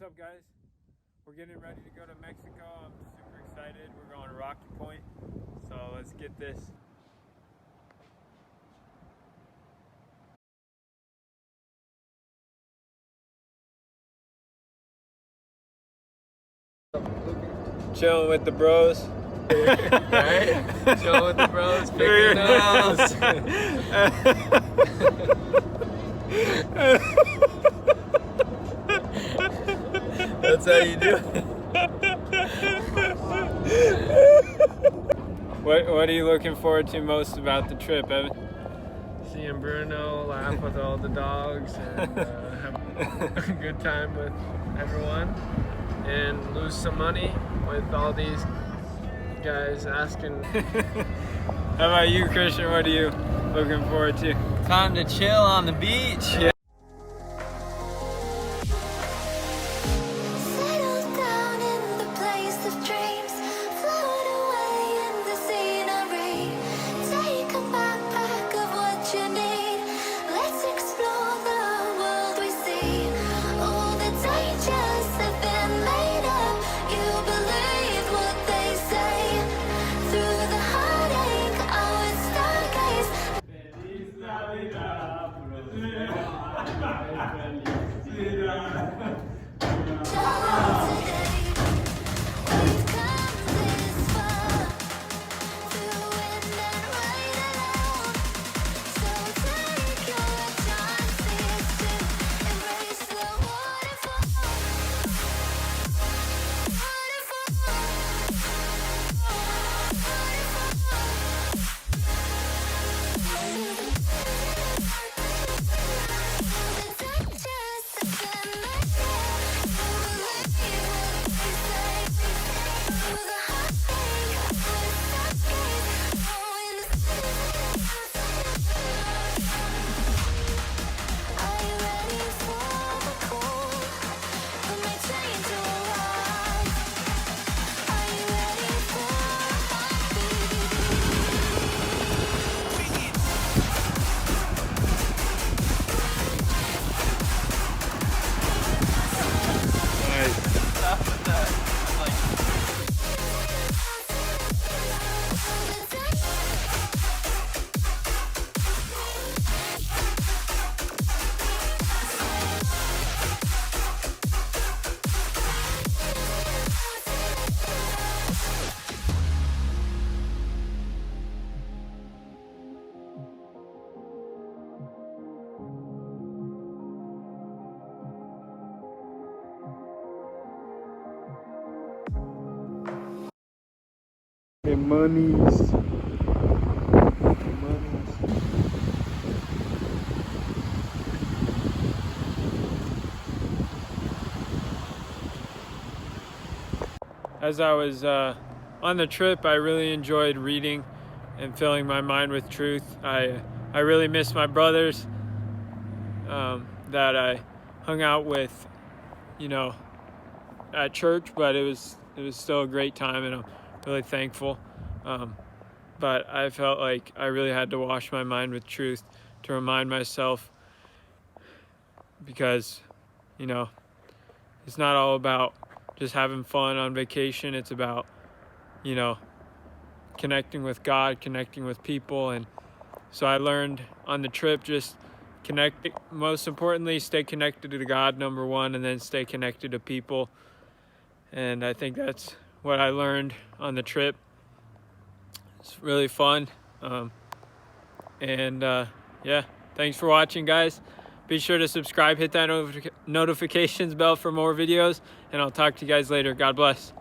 up, guys? We're getting ready to go to Mexico. I'm super excited. We're going to Rocky Point, so let's get this. Chilling with the bros. Right? Chilling with the bros, picking nose. That's how you do it. What are you looking forward to most about the trip, Evan? Seeing Bruno laugh with all the dogs and have a good time with everyone and lose some money with all these guys asking. How about you, Christian? What are you looking forward to? Time to chill on the beach. Yeah. The monies. As I was on the trip, I really enjoyed reading and filling my mind with truth. I really miss my brothers that I hung out with, you know, at church, but it was still a great time, and I'm really thankful. But I felt like I really had to wash my mind with truth to remind myself, because, you know, it's not all about just having fun on vacation. It's about, you know, connecting with God, connecting with people. And so I learned on the trip, just connect, most importantly, stay connected to God, number one, and then stay connected to people. And I think that's what I learned on the trip. It's really fun. Yeah, thanks for watching, guys. Be sure to subscribe, hit that notifications bell for more videos, and I'll talk to you guys later. God bless.